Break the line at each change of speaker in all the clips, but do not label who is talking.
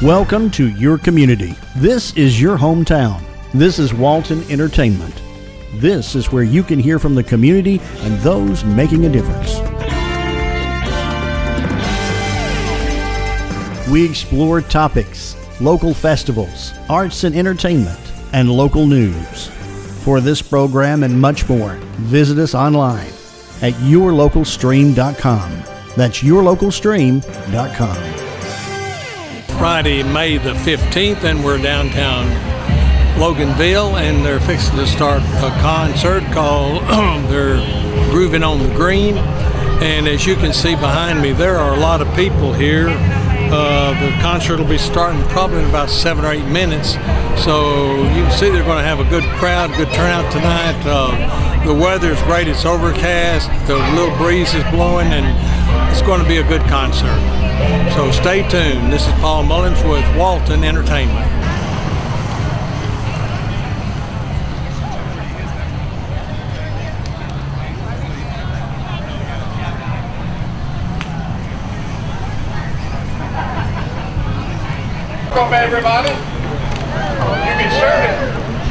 Welcome to your community. This is your hometown. This is Walton Entertainment. This is where you can hear from the community and those making a difference. We explore topics, local festivals, arts and entertainment, and local news. For this program and much more, visit us online at yourlocalstream.com. That's yourlocalstream.com.
Friday, May the 15th, and we're downtown Loganville, and they're fixing to start a concert called they're Grooving on the Green. And as you can see behind me, there are a lot of people here. The concert will be starting probably in about 7 or 8 minutes. So you can see they're going to have a good crowd, good turnout tonight. The weather is great. It's overcast. The little breeze is blowing, and it's going to be a good concert. So stay tuned. This is Paul Mullins with Walton Entertainment.
Welcome everybody. You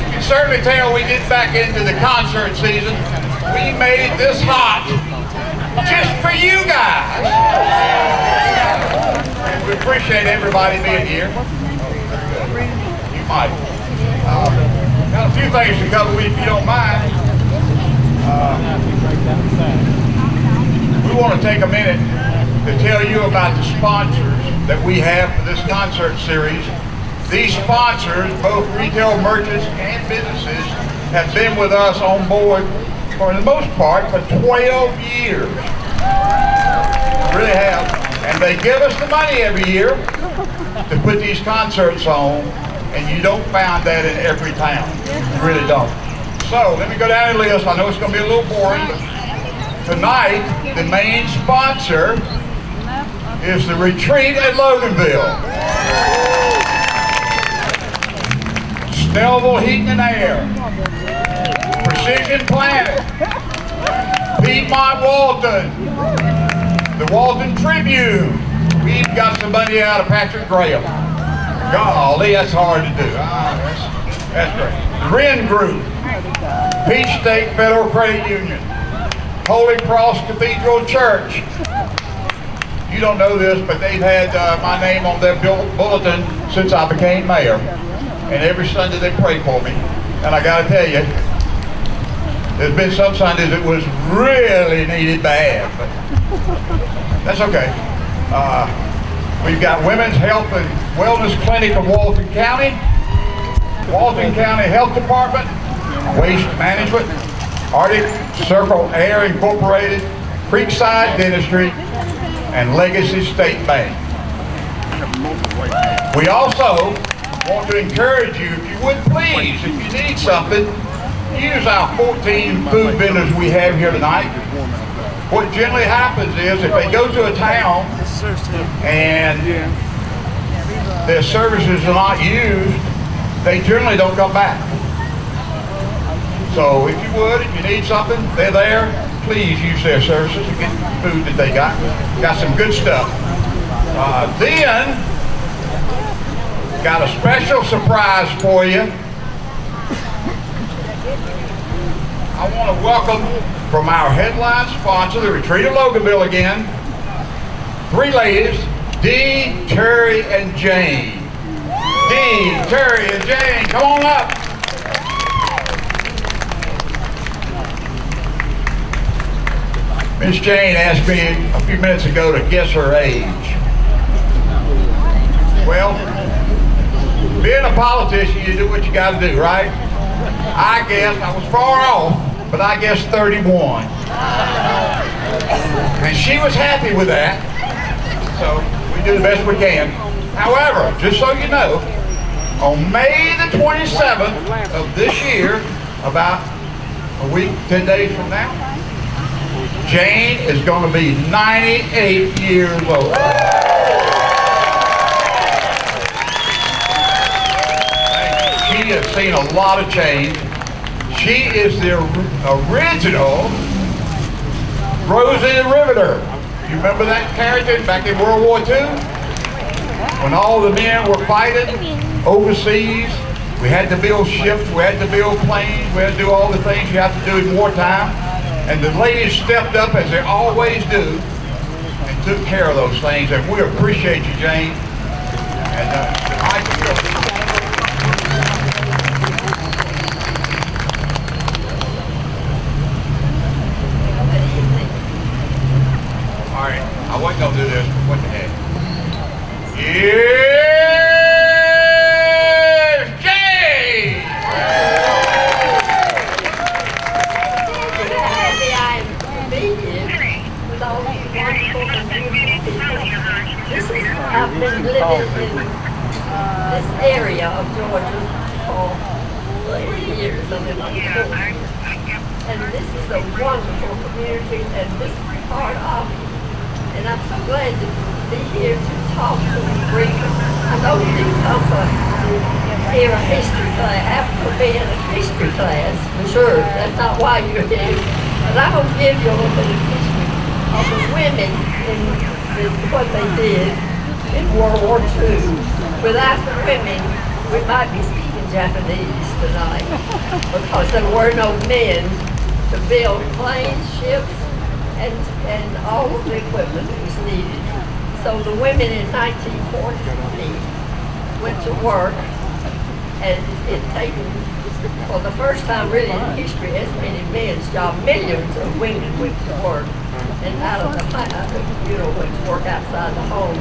can certainly tell we get back into the concert season. We made it this hot just for you guys. And we appreciate everybody being here. You might. Got a few things to cover with you if you don't mind. We want to take a minute to tell you about the sponsors that we have for this concert series. These sponsors, both retail merchants and businesses, have been with us on board for the most part for 12 years. Really have. And they give us the money every year to put these concerts on, and you don't find that in every town. You really don't. So let me go down the list. I know it's going to be a little boring, but tonight the main sponsor is the Retreat at Loganville. Snellville Heating and Air. Precision Planet. Piedmont Walton. The Walton Tribune. We even got some money out of Patrick Graham. Golly, that's hard to do. That's great. The Wren Group. Peach State Federal Credit Union. Holy Cross Cathedral Church. You don't know this, but they've had my name on their bulletin since I became mayor. And every Sunday they pray for me. And I gotta tell you, there's been some Sundays it was really needed bad, but that's okay. We've got Women's Health and Wellness Clinic of Walton County, Walton County Health Department, Waste Management, Arctic Circle Air Incorporated, Creekside Dentistry, and Legacy State Bank. We also want to encourage you, if you would please, if you need something, use our 14 food vendors we have here tonight. What generally happens is if they go to a town and their services are not used, they generally don't come back. So if you would, if you need something, they're there. Please use their services and get the food that they got. Got some good stuff. Then, got a special surprise for you. I want to welcome from our headline sponsor, the Retreat of Loganville again, 3 ladies, Dee, Terry, and Jane. Dee, Terry, and Jane, come on up. Miss Jane asked me a few minutes ago to guess her age. Well, being a politician, you do what you got to do, right? I guess I was far off, but I guess 31. And she was happy with that, so we do the best we can. However, just so you know, on May the 27th of this year, about a week, 10 days from now, Jane is going to be 98 years old. She has seen a lot of change. She is the original Rosie the Riveter. You remember that character back in World War II? when all the men were fighting overseas, we had to build ships, we had to build planes, we had to do all the things you have to do in wartime. And the ladies stepped up, as they always do, and took care of those things. And we appreciate you, Jane. And all right, I wasn't going to do this, but what the heck. Here's Jane!
Happy I am to be here with all these wonderful and beautiful people. I've been living in this area of Georgia for 30 years. I've been on the force. And this is a wonderful community, and this is part of it. And I'm so glad to be here to talk to you briefly. I know you didn't come to hear a history class, after being a history class, for sure. That's not why you're here. But I'm going to give you a little bit of history of the women and what they did in World War II. Without the women, we might be speaking Japanese tonight because there were no men to build planes, ships, and all of the equipment that was needed. So the women in 1943 went to work, and it taken, for the first time really in history, as many men's job, millions of women went to work, and out of the went to work outside the home.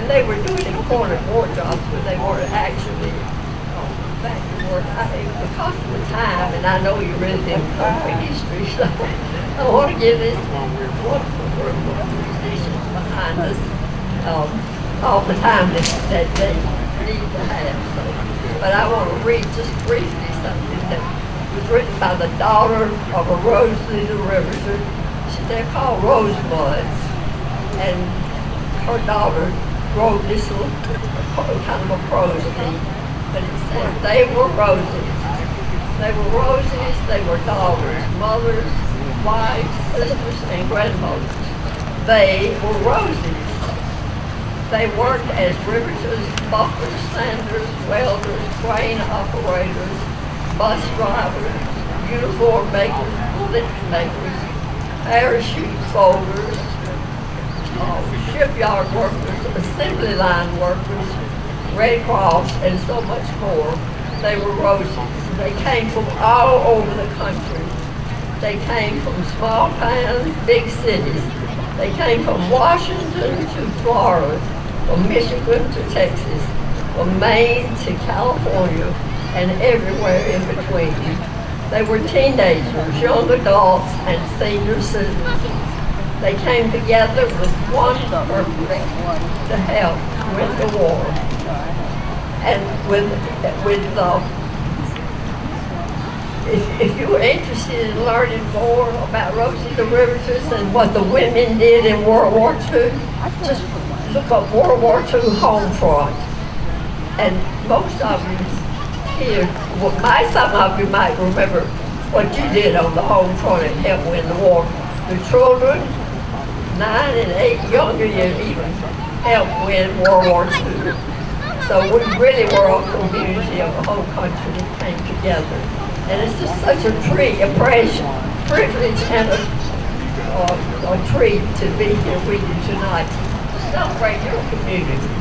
And they were doing important war jobs, but they weren't actually back to work. Because of the time, and I know you really didn't come for history, so I want to give this wonderful group of musicians behind us all the time that they need to have. So, but I want to read just briefly something that was written by the daughter of a rose through the rivers. They're called rosebuds, and her daughter wrote this little kind of a prose thing, but it says, they were roses. They were roses, they were daughters, mothers, wives, sisters, and grandmothers. They were roses. They worked as riveters, buffers, sanders, welders, crane operators, bus drivers, uniform makers, bullet makers, parachute folders, shipyard workers, assembly line workers, Red Cross, and so much more. They were roses. They came from all over the country. They came from small towns, big cities. They came from Washington to Florida, from Michigan to Texas, from Maine to California, and everywhere in between. They were teenagers, young adults, and senior citizens. They came together with one purpose, to help win the war. And if you're interested in learning more about Rosie the Riveters and what the women did in World War II, just look up World War II home front. And most of you here, some of you might remember what you did on the home front and helped win the war. The children, 9 and 8, younger years even, helped win World War II. So we really were a community of the whole country that came together. And it's just such a privilege and a treat to be here with you tonight to celebrate your community.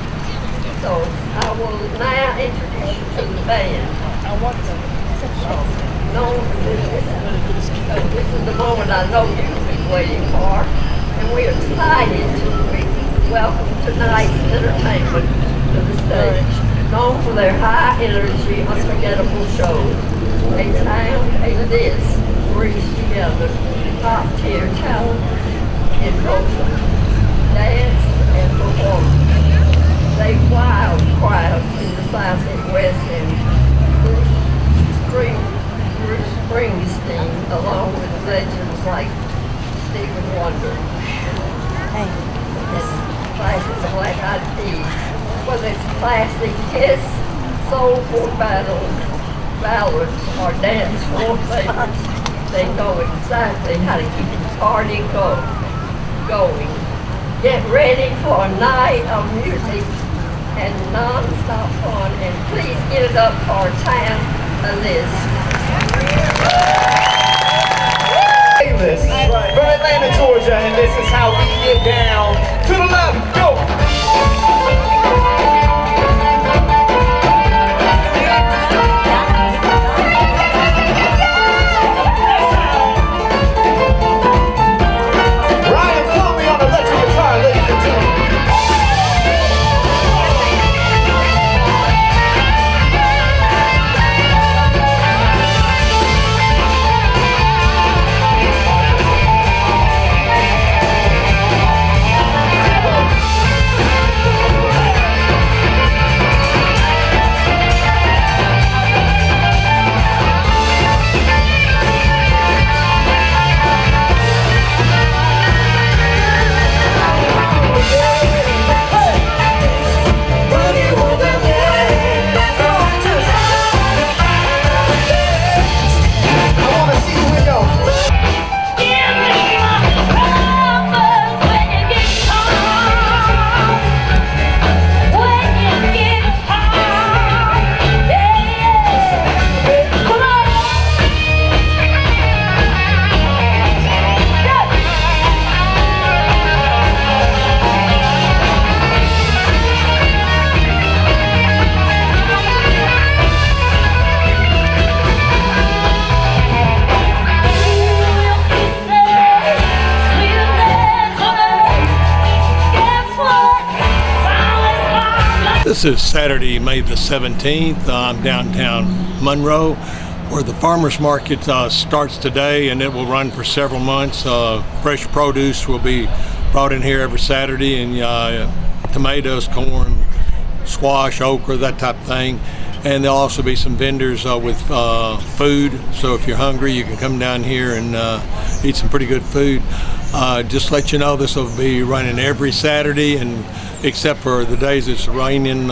So I will now introduce you to the band. This is the moment I know you've been waiting for, and we're excited to welcome tonight's entertainment to the stage. Known for their high energy, unforgettable shows, a town, this brings together top-tier talent in motion, dance, and performance. They wild crowds in the South and West End. Bruce Springsteen, along with legends like Stevie Wonder and classic Black Eyed Peas. Whether it's classic hits, soulful ballads, or dance floor favorites, they know exactly how to keep the party going. Get ready for a night of music and non-stop fun. And please give it up for Tam List.
From Atlanta, Georgia, and this is how we get down. To the left, go!
This is Saturday, May the 17th. I'm downtown Monroe, where the farmers market starts today, and it will run for several months. Fresh produce will be brought in here every Saturday, and tomatoes, corn, squash, okra, that type of thing. And there'll also be some vendors with food, so if you're hungry, you can come down here and eat some pretty good food. Just to let you know, this will be running every Saturday, and except for the days it's raining,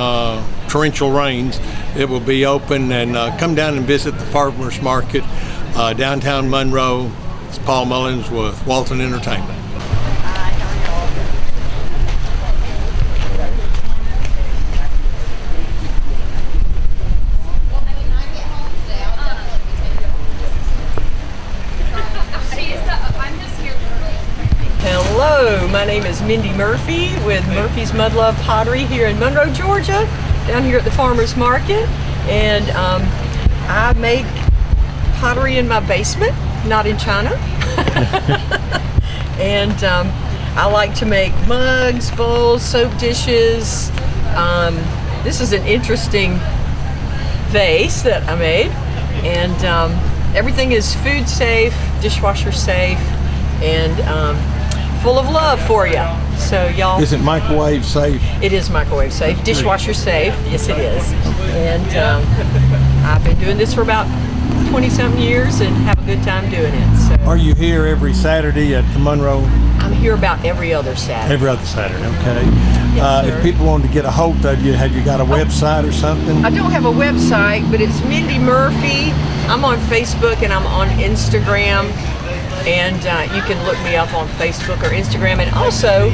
torrential rains, it will be open. And come down and visit the farmers market, downtown Monroe. It's Paul Mullins with Walton Entertainment.
Hello, my name is Mindy Murphy with Murphy's Mud Love Pottery here in Monroe, Georgia, down here at the farmers market. And I make pottery in my basement, not in China. And I like to make mugs, bowls, soap dishes. This is an interesting vase that I made. And everything is food safe, dishwasher safe, and full of love for you. So y'all.
Is it microwave safe?
It is microwave safe, dishwasher safe. Yes, it is. And I've been doing this for about 20-something years and have a good time doing it. So.
Are you here every Saturday at the Monroe?
I'm here about every other Saturday.
Every other Saturday, okay.
Yes, sir.
If people wanted to get a hold of you, have you got a website or something?
I don't have a website, but it's Mindy Murphy. I'm on Facebook and I'm on Instagram. And you can look me up on Facebook or Instagram. And also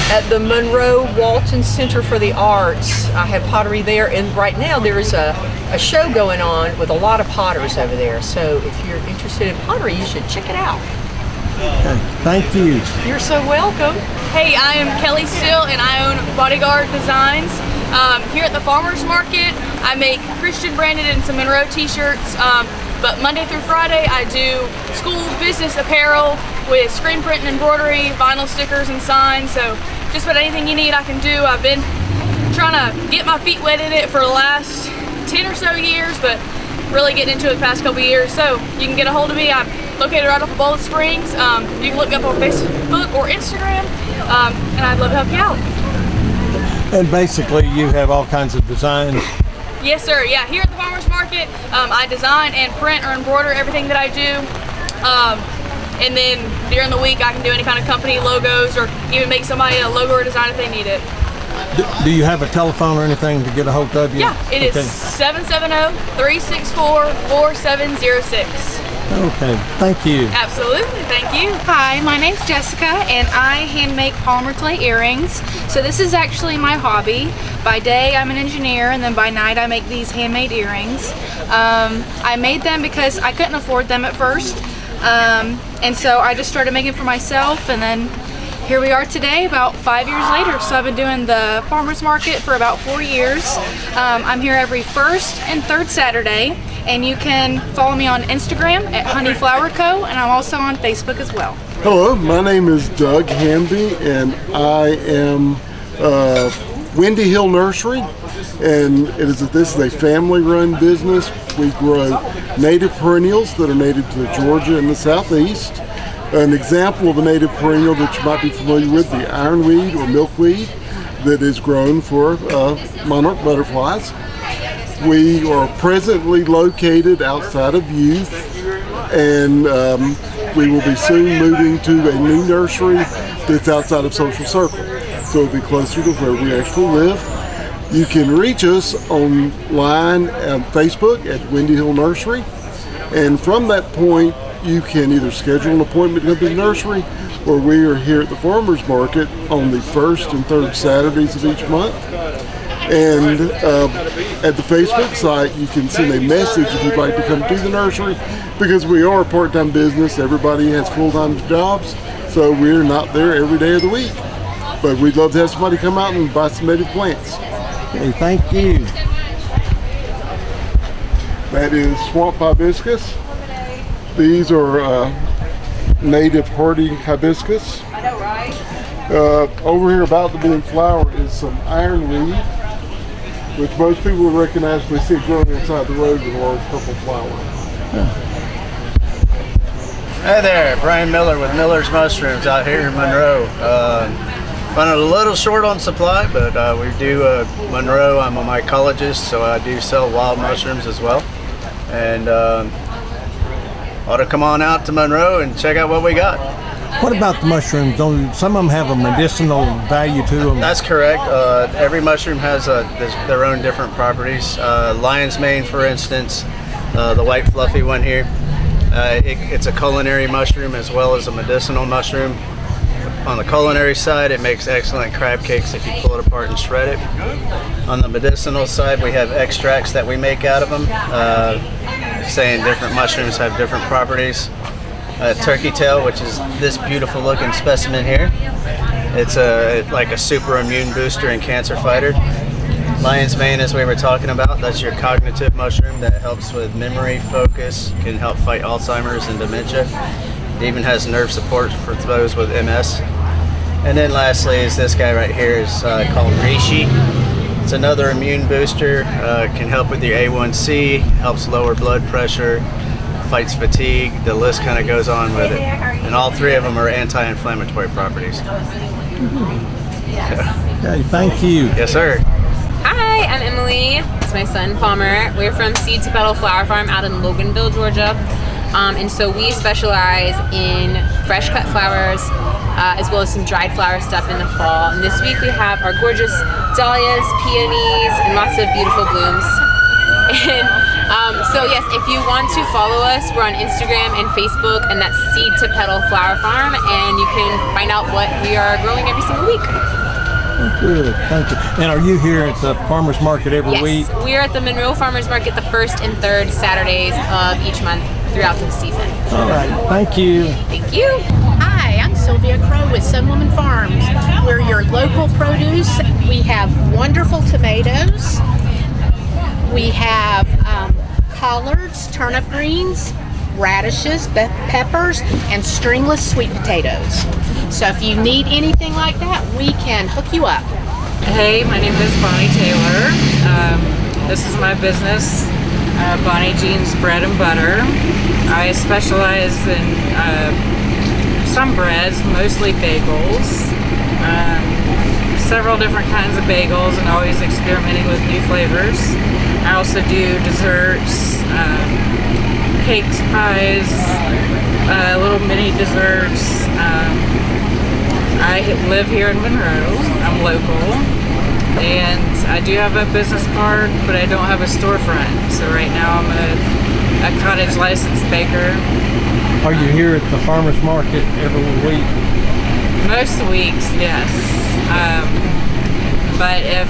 at the Monroe Walton Center for the Arts, I have pottery there. And right now there is a show going on with a lot of potters over there. So if you're interested in pottery, you should check it out.
Okay. Thank you.
You're so welcome.
Hey, I am Kelly Still and I own Bodyguard Designs. Here at the farmers market, I make Christian branded and some Monroe t-shirts. But Monday through Friday, I do school business apparel with screen print and embroidery, vinyl stickers and signs. So just about anything you need, I can do. I've been trying to get my feet wet in it for the last 10 or so years, but really getting into it the past couple years. So you can get a hold of me. I'm located right off of Bold Springs. You can look me up on Facebook or Instagram, and I'd love to help you out.
And basically, you have all kinds of designs.
Yes, sir. Yeah, here at the farmers market, I design and print or embroider everything that I do. And then during the week, I can do any kind of company logos or even make somebody a logo or design if they need it.
Do you have a telephone or anything to get a hold of you?
Yeah, it is 770-364-4706.
Okay, thank you.
Absolutely, thank you.
Hi, my name's Jessica and I hand make polymer clay earrings. So this is actually my hobby. By day I'm an engineer and then by night I make these handmade earrings. I made them because I couldn't afford them at first. And so I just started making for myself, and then here we are today, about 5 years later. So I've been doing the farmers market for about 4 years. I'm here every first and third Saturday, and you can follow me on Instagram at Honey Flower Co, and I'm also on Facebook as well.
Hello, my name is Doug Hamby, and I am Windy Hill Nursery, and this is a family-run business. We grow native perennials that are native to Georgia and the Southeast. An example of a native perennial that you might be familiar with, the ironweed or milkweed, that is grown for monarch butterflies. We are presently located outside of Youth, and we will be soon moving to a new nursery that's outside of Social Circle, so it'll be closer to where we actually live. You can reach us online on Facebook at Windy Hill Nursery, and from that point you can either schedule an appointment to come to the nursery, or we are here at the farmers market on the first and third Saturdays of each month. And at the Facebook site you can send a message if you'd like to come to the nursery, because we are a part-time business. Everybody has full-time jobs, so we're not there every day of the week, but we'd love to have somebody come out and buy some native plants.
Okay, thank you.
That is swamp hibiscus. These are native hardy hibiscus.
I know, right?
Over here about to be in flower is some ironweed, which most people would recognize when they see it growing inside the road with a large purple flower.
Hey there, Brian Miller with Miller's Mushrooms out here in Monroe. Running a little short on supply, but we do Monroe. I'm a mycologist, so I do sell wild mushrooms as well. And ought to come on out to Monroe and check out what we got.
What about the mushrooms? Some of them have a medicinal value to them.
That's correct. Every mushroom has their own different properties. Lion's mane, for instance, the white fluffy one here, it's a culinary mushroom as well as a medicinal mushroom. On the culinary side, it makes excellent crab cakes if you pull it apart and shred it. On the medicinal side, we have extracts that we make out of them, saying different mushrooms have different properties. Turkey tail, which is this beautiful looking specimen here. It's like a super immune booster and cancer fighter. Lion's mane, as we were talking about, that's your cognitive mushroom that helps with memory, focus, can help fight Alzheimer's and dementia. It even has nerve support for those with MS. And then lastly is this guy right here, is called reishi. It's another immune booster, can help with your A1C, helps lower blood pressure, fights fatigue. The list kind of goes on with it. And all three of them are anti-inflammatory properties.
Okay, thank you.
Yes, sir.
Hi, I'm Emily. It's my son Palmer. We're from Seed to Petal Flower Farm out in Loganville, Georgia. And so we specialize in fresh cut flowers, as well as some dried flower stuff in the fall. And this week we have our gorgeous dahlias, peonies, and lots of beautiful blooms. And so yes, if you want to follow us, we're on Instagram and Facebook, and that's Seed to Petal Flower Farm, and you can find out what we are growing every single week.
Good, thank you. And are you here at the farmers market every week?
Yes, we're at the Monroe Farmers Market the first and third Saturdays of each month throughout the season.
All right, thank you.
Thank you.
Hi, I'm Sylvia Crow with Some Woman Farms. We're your local produce. We have wonderful tomatoes. We have collards, turnip greens, radishes, peppers, and stringless sweet potatoes. So if you need anything like that, we can hook you up.
Hey, my name is Bonnie Taylor. This is my business, Bonnie Jean's Bread and Butter. I specialize in some breads, mostly bagels, several different kinds of bagels, and always experimenting with new flavors. I also do desserts, cakes, pies, little mini desserts. I live here in Monroe. I'm local, and I do have a business card, but I don't have a storefront. So right now I'm a a cottage licensed baker.
Are you here at the farmer's market every week?
Most weeks, yes. But if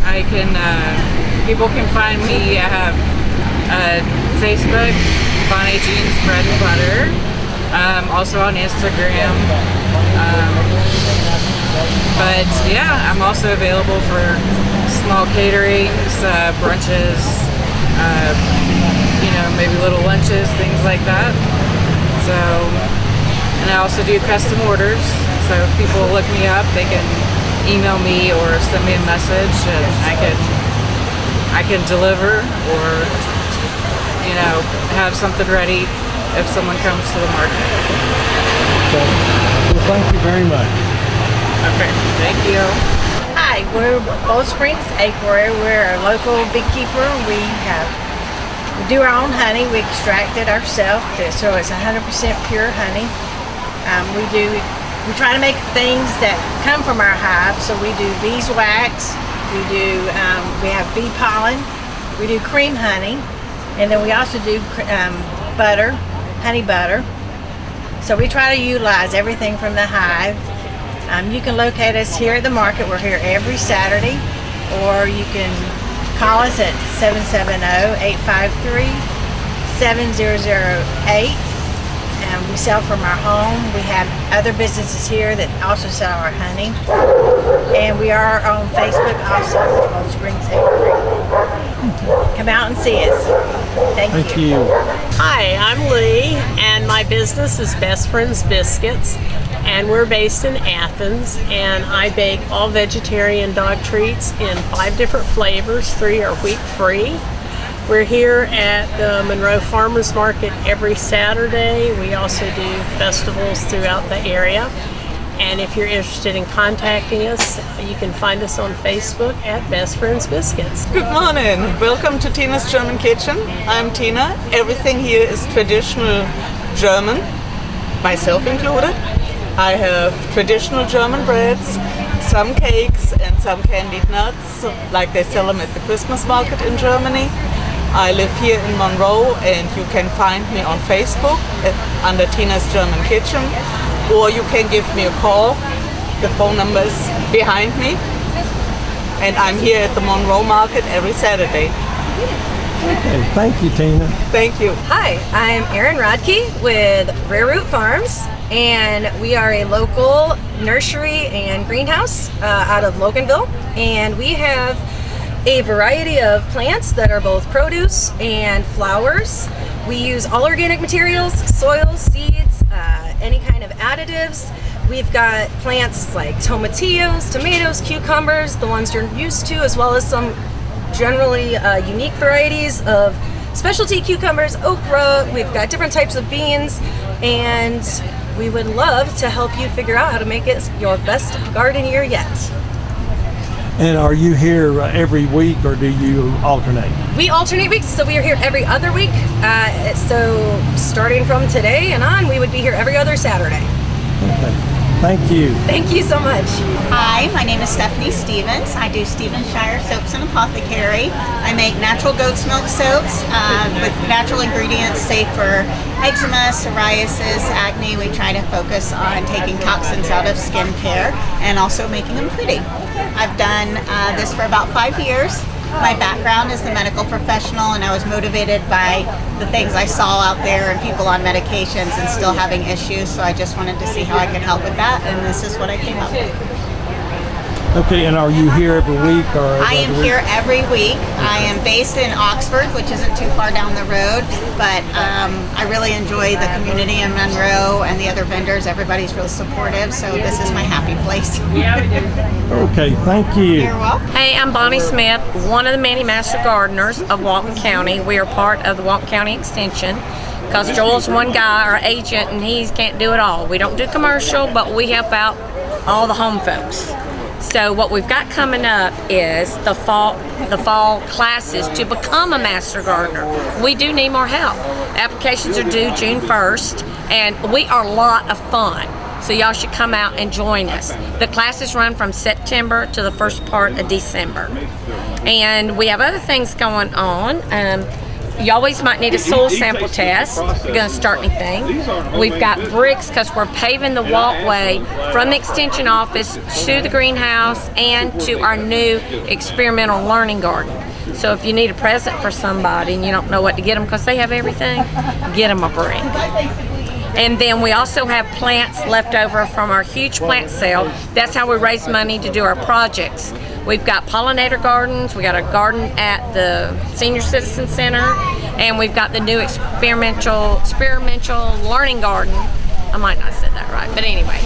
I can, people can find me. I have Facebook, Bonnie Jean's Bread and Butter. Also on Instagram. But yeah, I'm also available for small caterings, brunches, maybe little lunches, things like that. So, and I also do custom orders. So if people look me up, they can email me or send me a message, and I can deliver or have something ready if someone comes to the market.
Okay. Well, thank you very much.
Okay, thank you.
Hi, we're Bold Springs Apiary. We're a local beekeeper. We do our own honey. We extract it ourselves, so it's 100% pure honey. We try to make things that come from our hive. So we do beeswax. We have bee pollen. We do cream honey, and then we also do butter, honey butter. So we try to utilize everything from the hive. You can locate us here at the market. We're here every Saturday, or you can call us at 770-853-7008. We sell from our home. We have other businesses here that also sell our honey. And we are on Facebook also, Bold Springs Apiary. Come out and see us. Thank you.
Hi, I'm Lee, and my business is Best Friends Biscuits, and we're based in Athens, and I bake all vegetarian dog treats in 5 different flavors. 3 are wheat-free. We're here at the Monroe Farmers Market every Saturday. We also do festivals throughout the area. And if you're interested in contacting us, you can find us on Facebook at Best Friends Biscuits.
Good morning. Welcome to Tina's German Kitchen. I'm Tina. Everything here is traditional German, myself included. I have traditional German breads, some cakes, and some candied nuts, like they sell them at the Christmas market in Germany. I live here in Monroe, and you can find me on Facebook under Tina's German Kitchen, or you can give me a call. The phone number is behind me, and I'm here at the Monroe Market every Saturday.
Okay, thank you, Tina.
Thank you.
Hi, I'm Erin Rodke with Rare Root Farms, and we are a local nursery and greenhouse out of Loganville, and we have a variety of plants that are both produce and flowers. We use all organic materials, soil, seeds, any kind of additives. We've got plants like tomatillos, tomatoes, cucumbers, the ones you're used to, as well as some generally unique varieties of specialty cucumbers, okra. We've got different types of beans, and we would love to help you figure out how to make it your best garden year yet.
And are you here every week, or do you alternate?
We alternate weeks, so we are here every other week. So starting from today and on, we would be here every other Saturday.
Okay. Thank you.
Thank you so much.
Hi, my name is Stephanie Stevens. I do Stevens-Shire Soaps and Apothecary. I make natural goat's milk soaps with natural ingredients safe for eczema, psoriasis, acne. We try to focus on taking toxins out of skincare and also making them pretty. I've done this for about 5 years. My background is the medical professional, and I was motivated by the things I saw out there and people on medications and still having issues, so I just wanted to see how I could help with that, and this is what I came up with.
Okay, and are you here every week? Or
I am here every week. I am based in Oxford, which isn't too far down the road, but I really enjoy the community in Monroe and the other vendors. Everybody's real supportive, so this is my happy place.
Okay, thank you.
You're welcome.
Hey, I'm Bonnie Smith, one of the many master gardeners of Walton County. We are part of the Walton County Extension, because Joel's one guy, our agent, and he can't do it all. We don't do commercial, but we help out all the home folks. So what we've got coming up is the fall classes to become a master gardener. We do need more help. Applications are due June 1st, and we are a lot of fun. So y'all should come out and join us. The classes run from September to the first part of December. And we have other things going on. You always might need a soil sample test if you're going to start anything. We've got bricks because we're paving the walkway from the extension office to the greenhouse and to our new experimental learning garden. So if you need a present for somebody and you don't know what to get them because they have everything, get them a brick. And then we also have plants left over from our huge plant sale. That's how we raise money to do our projects. We've got pollinator gardens, we got a garden at the Senior Citizen Center, and we've got the new experimental learning garden. I might not have said that right, but anyway,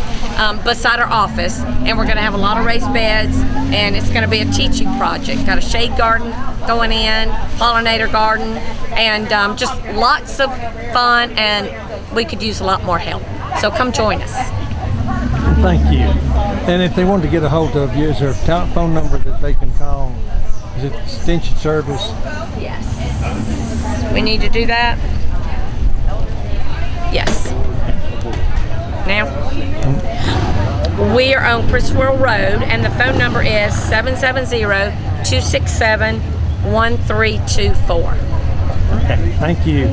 beside our office, and we're going to have a lot of raised beds, and it's going to be a teaching project. Got a shade garden going in, pollinator garden, and just lots of fun, and we could use a lot more help. So come join us.
Thank you. And if they want to get a hold of you, is there a telephone number that they can call? Is it extension service?
Yes. We need to do that? Yes. Now? We are on Criswell Road, and the phone number is 770-267-1324.
Okay, thank you.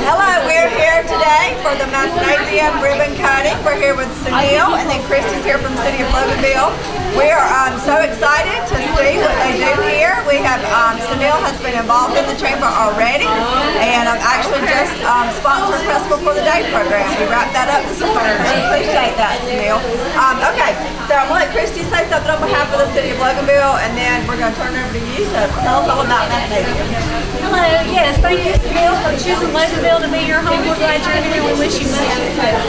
Hello, we're here today for the Mathnasium ribbon cutting. We're here with Sunil, and then Christy's here from the city of Loganville. We are so excited to see what they do here. We have Sunil has been involved in the chamber already, and I've actually just sponsored Festival for the Day program. We wrapped that up this morning. We appreciate that, Sunil. Okay, so I'm going to let Christy say something on behalf of the city of Loganville, and then we're going to turn it over to you to tell us all about Mathnasium.
Hello, yes, thank you, Sunil, for choosing Loganville to be your home. We're glad you're here. We wish you much success.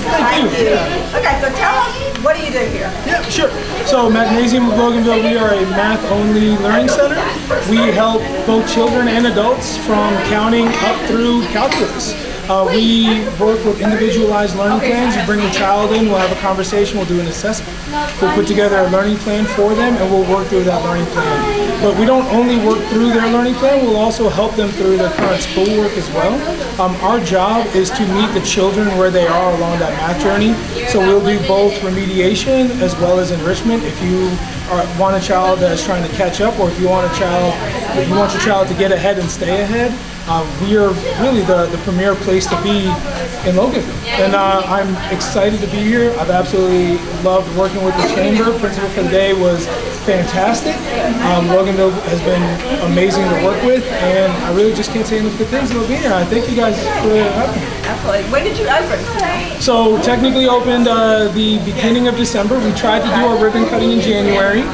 Thank you. Okay, so tell us, what do you do here?
Yeah, sure. So Mathnasium of Loganville, we are a math-only learning center. We help both children and adults from counting up through calculus. We work with individualized learning plans. You bring your child in, we'll have a conversation, we'll do an assessment. We'll put together a learning plan for them, and we'll work through that learning plan. But we don't only work through their learning plan, we'll also help them through their current schoolwork as well. Our job is to meet the children where they are along that math journey. So we'll do both remediation as well as enrichment. If you want a child that's trying to catch up, or if you want your child to get ahead and stay ahead, we are really the premier place to be in Loganville. And I'm excited to be here. I've absolutely loved working with the chamber. Principal for the Day was fantastic. Loganville has been amazing to work with, and I really just can't say enough good things about being here. I thank you guys for having me.
Absolutely. When did you open?
So technically opened the beginning of December. We tried to do our ribbon cutting in January,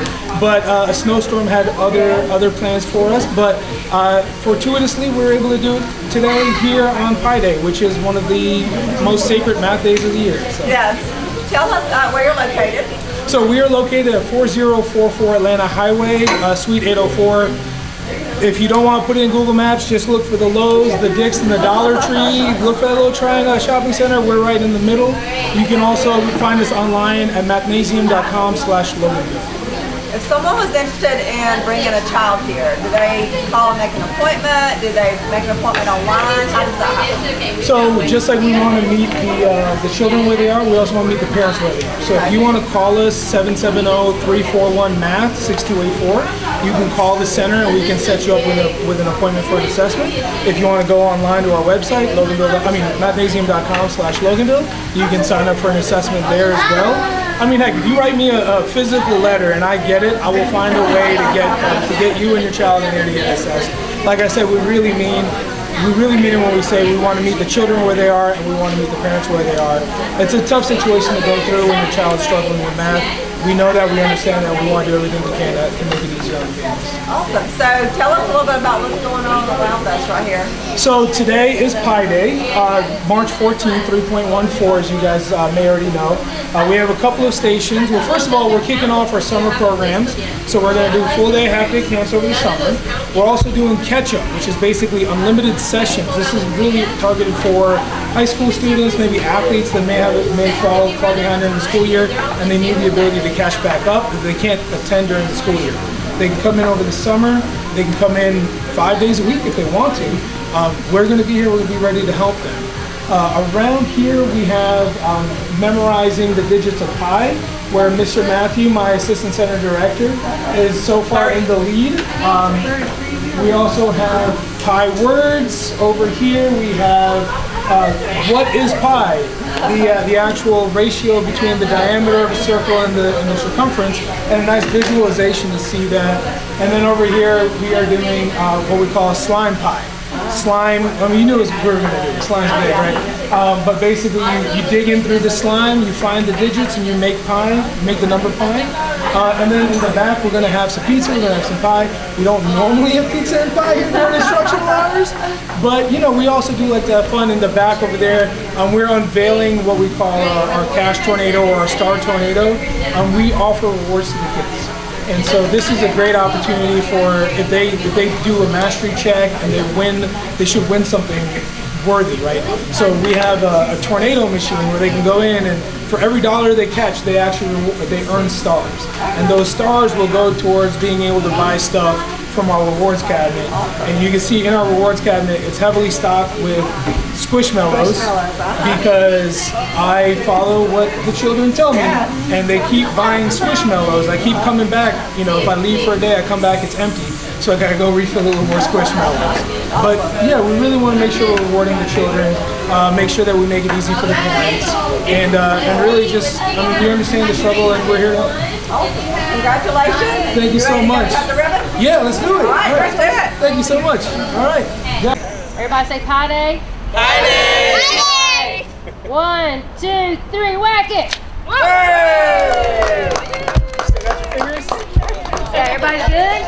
but a snowstorm had other plans for us. But fortuitously, we were able to do it today here on Pi Day, which is one of the most sacred math days of the year. So.
Yes. Tell us where you're located.
So we are located at 4044 Atlanta Highway, Suite 804. If you don't want to put it in Google Maps, just look for the Lowe's, the Dick's, and the Dollar Tree. Look for that little triangle shopping center. We're right in the middle. You can also find us online at mathnasium.com/Loganville.
If someone was interested in bringing a child here, do they call and make an appointment? Do they make an appointment online? How does that happen?
So just like we want to meet the children where they are, we also want to meet the parents where they are. So if you want to call us, 770-341-MATH, 6284, you can call the center and we can set you up with an appointment for an assessment. If you want to go online to our website, mathnasium.com/Loganville, you can sign up for an assessment there as well. I mean, heck, if you write me a physical letter and I get it, I will find a way to get you and your child in here to get assessed. Like I said, we really mean it when we say we want to meet the children where they are and we want to meet the parents where they are. It's a tough situation to go through when your child's struggling with math. We know that, we understand that, we want to do everything we can to make it easier on the families.
Awesome. So tell us a little bit about what's going on around us right here.
So today is Pi Day, March 14th, 3.14, as you guys may already know. We have a couple of stations. Well, first of all, we're kicking off our summer programs. So we're going to do full day, half day camps over the summer. We're also doing catch up, which is basically unlimited sessions. This is really targeted for high school students, maybe athletes that may fall behind during the school year, and they need the ability to catch back up if they can't attend during the school year. They can come in over the summer. They can come in 5 days a week if they want to. We're going to be here. We're going to be ready to help them. Around here we have memorizing the digits of pi, where Mr. Matthew, my assistant center director, is so far in the lead. We also have pie words. Over here we have what is pi? The actual ratio between the diameter of a circle and the circumference, and a nice visualization to see that. And then over here we are doing what we call a slime pie. Slime, I mean, you knew what we were going to do. Slime's big, right? But basically you dig in through the slime, you find the digits, and you make pi, you make the number pi. And then in the back we're going to have some pizza, we're going to have some pie. We don't normally have pizza and pie here during instructional hours, but you know, we also do like to have fun in the back over there. We're unveiling what we call our cash tornado or our star tornado. We offer rewards to the kids. And so this is a great opportunity for if they do a mastery check and they win, they should win something worthy, right? So we have a tornado machine where they can go in, and for every dollar they catch, they earn stars, and those stars will go towards being able to buy stuff from our rewards cabinet. And you can see in our rewards cabinet, it's heavily stocked with Squishmallows because I follow what the children tell me, and they keep buying Squishmallows. I keep coming back. You know, if I leave for a day, I come back, it's empty. So I gotta go refill a little more Squishmallows. But yeah, we really want to make sure we're rewarding the children, make sure that we make it easy for the parents, and really just, I mean, we understand the struggle and we're here to help.
Awesome. Congratulations.
Thank you so much.
Cut the ribbon?
Yeah, let's do it.
All right, let's do it.
Thank you so much. All right.
Everybody say Pi Day.
Pi Day.
Pi Day. 1, 2, 3, whack it.
Hey.
Still got your fingers?
Yeah, everybody good?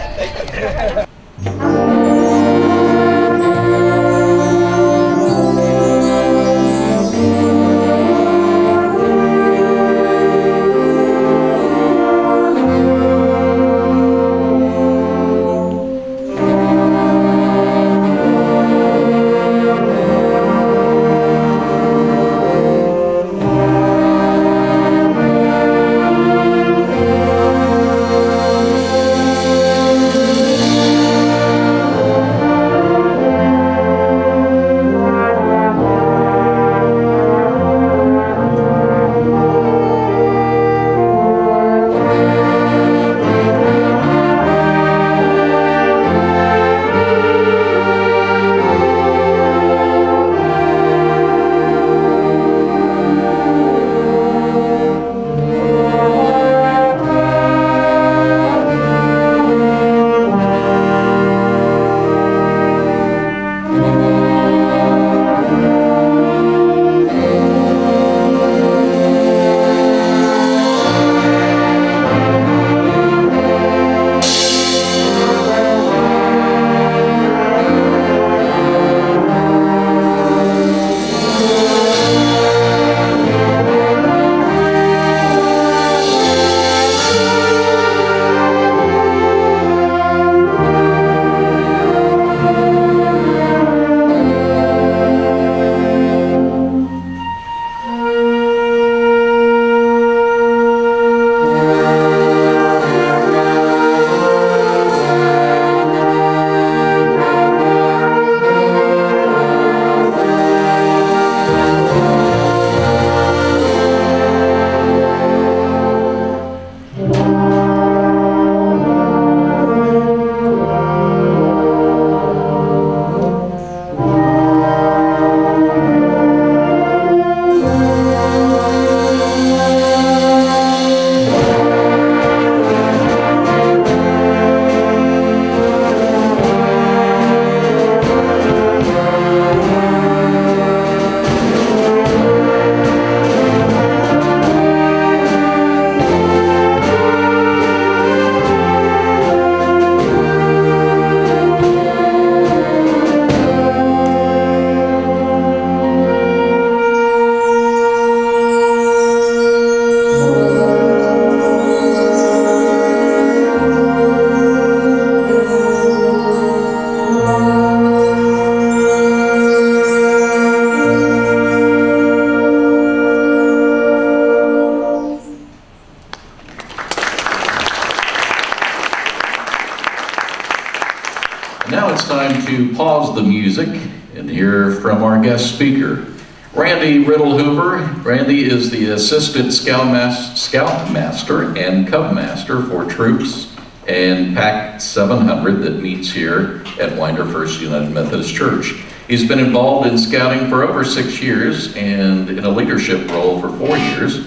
Now it's time to pause the music and hear from our guest speaker, Randy Riddle Hoover. Randy is the Assistant Scoutmaster and Cub Master for troops and PAC 700 that meets here at Winder First United Methodist Church. He's been involved in scouting for over 6 years and in a leadership role for 4 years.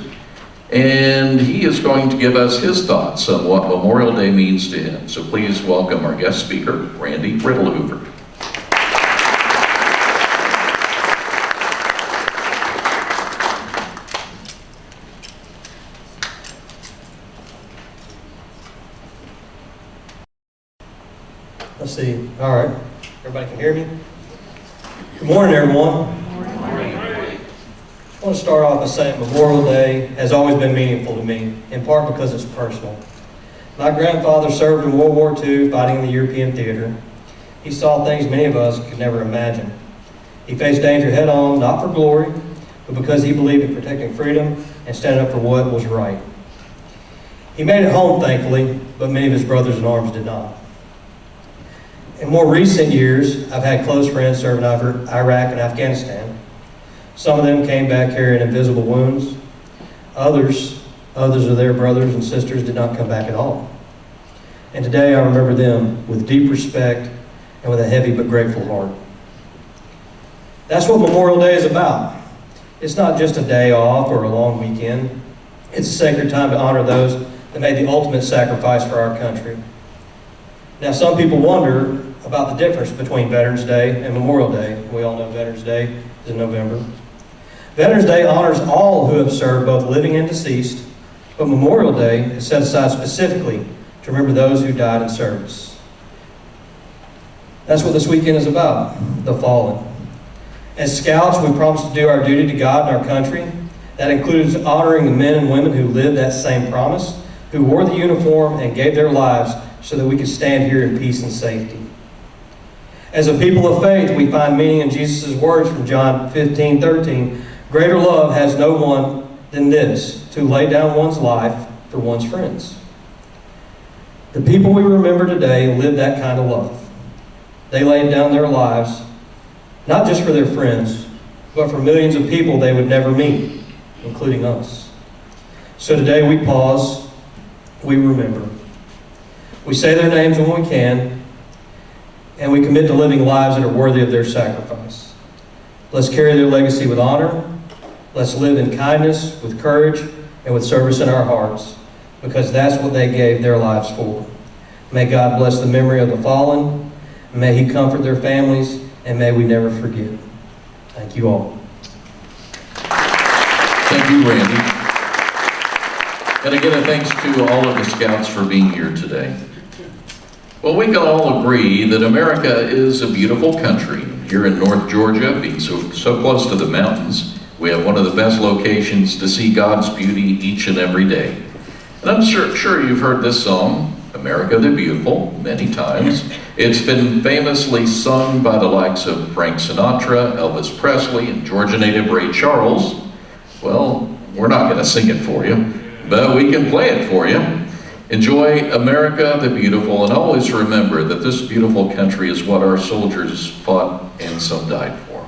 And he is going to give us his thoughts on what Memorial Day means to him. So please welcome our guest speaker, Randy Riddlehoover.
Let's see. All right. Everybody can hear me? Good morning, everyone. I want to start off by saying Memorial Day has always been meaningful to me, in part because it's personal. My grandfather served in World War II fighting in the European theater. He saw things many of us could never imagine. He faced danger head on, not for glory, but because he believed in protecting freedom and standing up for what was right. He made it home, thankfully, but many of his brothers in arms did not. In more recent years, I've had close friends serving in Iraq and Afghanistan. Some of them came back carrying invisible wounds. Others of their brothers and sisters did not come back at all. And today I remember them with deep respect and with a heavy but grateful heart. That's what Memorial Day is about. It's not just a day off or a long weekend. It's a sacred time to honor those that made the ultimate sacrifice for our country. Now, some people wonder about the difference between Veterans Day and Memorial Day. We all know Veterans Day is in November. Veterans Day honors all who have served, both living and deceased, but Memorial Day is set aside specifically to remember those who died in service. That's what this weekend is about, the fallen. As Scouts, we promise to do our duty to God and our country. That includes honoring the men and women who lived that same promise, who wore the uniform and gave their lives so that we could stand here in peace and safety. As a people of faith, we find meaning in Jesus' words from John 15:13. Greater love has no one than this, to lay down one's life for one's friends. The people we remember today lived that kind of love. They laid down their lives, not just for their friends, but for millions of people they would never meet, including us. So today we pause, we remember. We say their names when we can, and we commit to living lives that are worthy of their sacrifice. Let's carry their legacy with honor. Let's live in kindness, with courage, and with service in our hearts, because that's what they gave their lives for. May God bless the memory of the fallen. May He comfort their families, and may we never forget. Thank you all.
Thank you, Randy. And again, a thanks to all of the Scouts for being here today. Well, we can all agree that America is a beautiful country. Here in North Georgia, being so close to the mountains, we have one of the best locations to see God's beauty each and every day. And I'm sure you've heard this song, America the Beautiful, many times. It's been famously sung by the likes of Frank Sinatra, Elvis Presley, and Georgia native Ray Charles. Well, we're not going to sing it for you, but we can play it for you. Enjoy America the Beautiful, and always remember that this beautiful country is what our soldiers fought and some died for.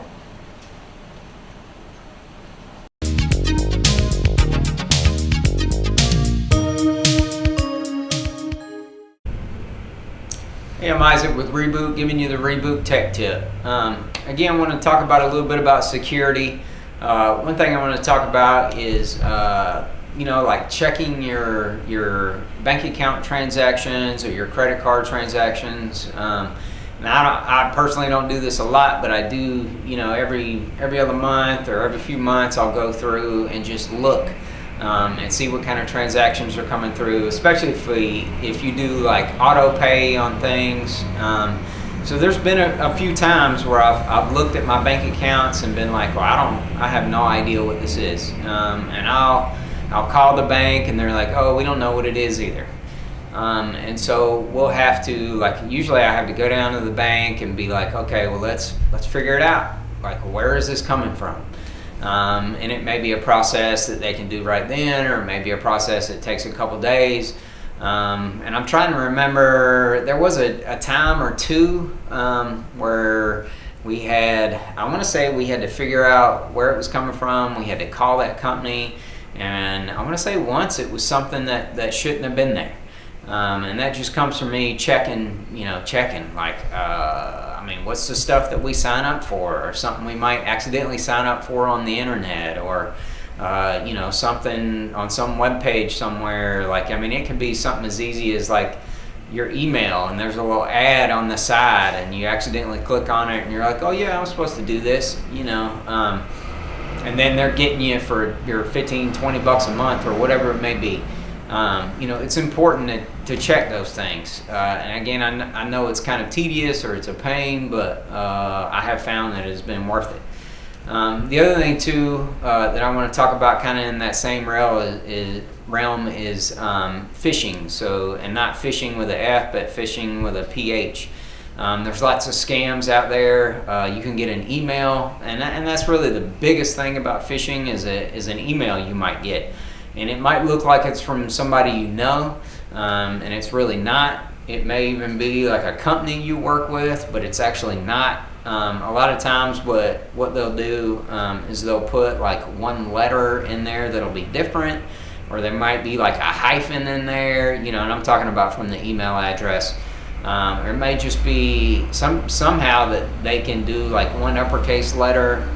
Hey, I'm Isaac with Reboot, giving you the Reboot Tech Tip. Again, I want to talk about a little bit about security. One thing I want to talk about is like checking your bank account transactions or your credit card transactions. Now, I personally don't do this a lot, but I do, every other month or every few months I'll go through and just look and see what kind of transactions are coming through, especially if you do like auto pay on things. So there's been a few times where I've looked at my bank accounts and been like, well, I have no idea what this is, and I'll call the bank and they're like, oh, we don't know what it is either. And so we'll have to, usually I have to go down to the bank and be like, okay, well, let's figure it out. Like, where is this coming from? And it may be a process that they can do right then, or maybe a process that takes a couple days. And I'm trying to remember, there was a time or two where we had to figure out where it was coming from. We had to call that company. And I want to say once it was something that shouldn't have been there. And that just comes from me checking, like, what's the stuff that we sign up for, or something we might accidentally sign up for on the internet, or something on some web page somewhere. Like, it can be something as easy as like your email, and there's a little ad on the side, and you accidentally click on it, and you're like, oh yeah, I'm supposed to do this, and then they're getting you for your $15-20 a month or whatever it may be. It's important to check those things. And again, I know it's kind of tedious or it's a pain, but I have found that it's been worth it. The other thing too that I want to talk about kind of in that same realm is phishing. So, and not fishing with an F, but fishing with a PH. There's lots of scams out there. You can get an email, and that's really the biggest thing about phishing is an email you might get. And it might look like it's from somebody you know, and it's really not. It may even be like a company you work with, but it's actually not. A lot of times what they'll do is they'll put like one letter in there that'll be different, or there might be like a hyphen in there, and I'm talking about from the email address. Or it may just be somehow that they can do like one uppercase letter,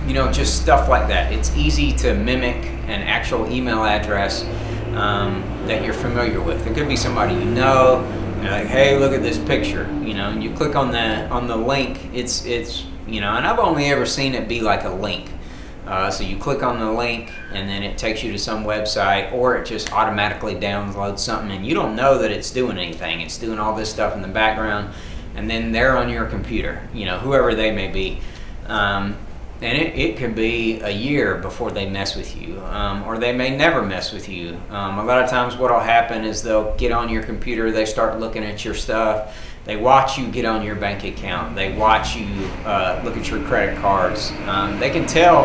just stuff like that. It's easy to mimic an actual email address that you're familiar with. It could be somebody you know. You're like, hey, look at this picture, and you click on the link. It's and I've only ever seen it be like a link. So you click on the link, and then it takes you to some website, or it just automatically downloads something, and you don't know that it's doing anything. It's doing all this stuff in the background, and then they're on your computer, whoever they may be. And it could be a year before they mess with you, or they may never mess with you. A lot of times what'll happen is they'll get on your computer, they start looking at your stuff, they watch you get on your bank account, they watch you look at your credit cards. They can tell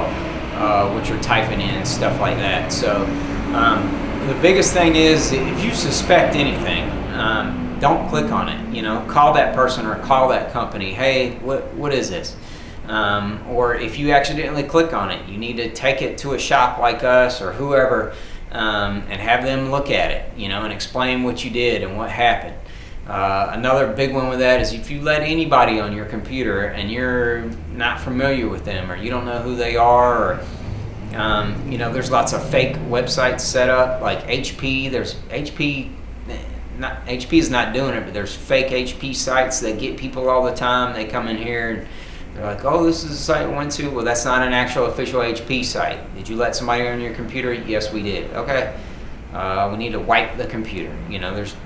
what you're typing in, stuff like that. So the biggest thing is, if you suspect anything, don't click on it. Call that person or call that company. Hey, what is this? Or if you accidentally click on it, you need to take it to a shop like us or whoever, and have them look at it, and explain what you did and what happened. Another big one with that is if you let anybody on your computer and you're not familiar with them, or you don't know who they are, or there's lots of fake websites set up like HP. There's HP is not doing it, but there's fake HP sites that get people all the time. They come in here and they're like, oh, this is a site I went to. Well, that's not an actual official HP site. Did you let somebody on your computer? Yes, we did. Okay. We need to wipe the computer.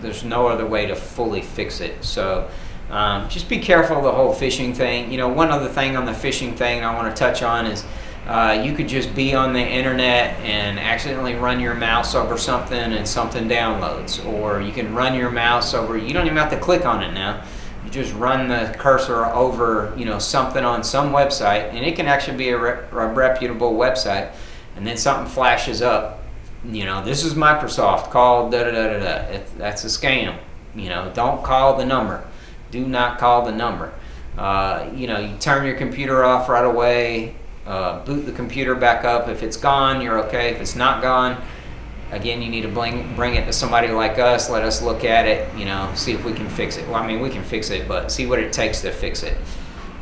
There's no other way to fully fix it. So just be careful of the whole phishing thing. One other thing on the phishing thing I want to touch on is you could just be on the internet and accidentally run your mouse over something and something downloads. Or you can run your mouse over, you don't even have to click on it now. You just run the cursor over, something on some website, and it can actually be a reputable website, and then something flashes up. This is Microsoft, call da-da-da-da-da. That's a scam. Don't call the number. Do not call the number. You turn your computer off right away, boot the computer back up. If it's gone, you're okay. If it's not gone, again, you need to bring it to somebody like us. Let us look at it, see if we can fix it. Well, we can fix it, but see what it takes to fix it.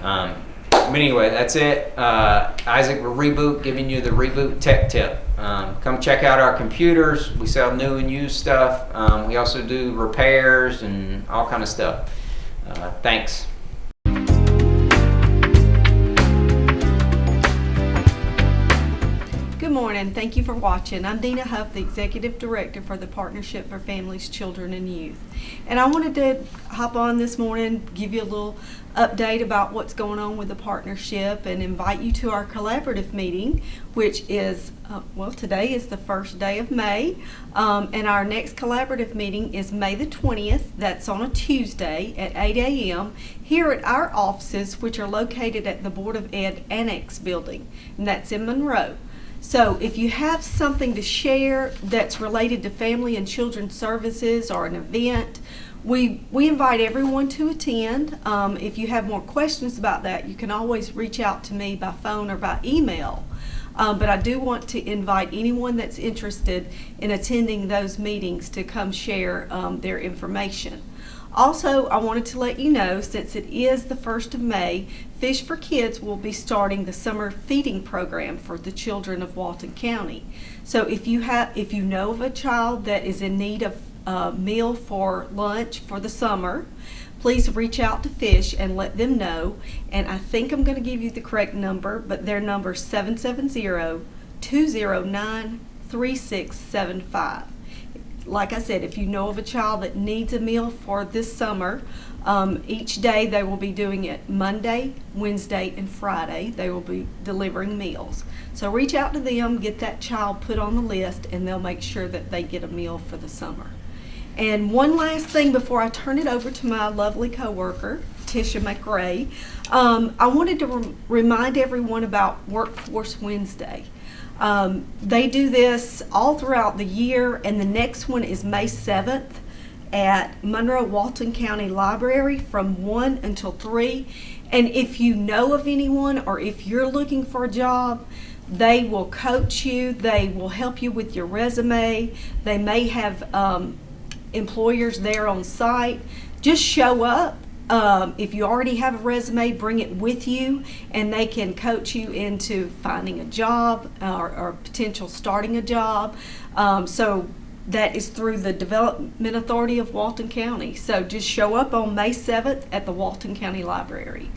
But anyway, that's it. Isaac with Reboot, giving you the Reboot Tech Tip. Come check out our computers. We sell new and used stuff. We also do repairs and all kind of stuff. Thanks.
Good morning. Thank you for watching. I'm Dina Huff, the Executive Director for the Partnership for Families, Children, and Youth. And I wanted to hop on this morning, give you a little update about what's going on with the partnership, and invite you to our collaborative meeting, which is, today is the first day of May. And our next collaborative meeting is May the 20th. That's on a Tuesday at 8 a.m. here at our offices, which are located at the Board of Ed Annex Building, and that's in Monroe. So if you have something to share that's related to family and children's services or an event, we invite everyone to attend. If you have more questions about that, you can always reach out to me by phone or by email. But I do want to invite anyone that's interested in attending those meetings to come share their information. Also, I wanted to let you know, since it is the 1st of May, Fish for Kids will be starting the summer feeding program for the children of Walton County. So if you know of a child that is in need of a meal for lunch for the summer, please reach out to Fish and let them know. And I think I'm going to give you the correct number, but their number is 770-209-3675. Like I said, if you know of a child that needs a meal for this summer, each day they will be doing it Monday, Wednesday, and Friday. They will be delivering meals. So reach out to them, get that child put on the list, and they'll make sure that they get a meal for the summer. And one last thing before I turn it over to my lovely coworker, Tisha McRae, I wanted to remind everyone about Workforce Wednesday. They do this all throughout the year, and the next one is May 7th at Monroe Walton County Library from 1 until 3. And if you know of anyone or if you're looking for a job, they will coach you, they will help you with your resume, they may have employers there on site. Just show up. If you already have a resume, bring it with you, and they can coach you into finding a job or potential starting a job. So that is through the Development Authority of Walton County. So just show up on May 7th at the Walton County Library.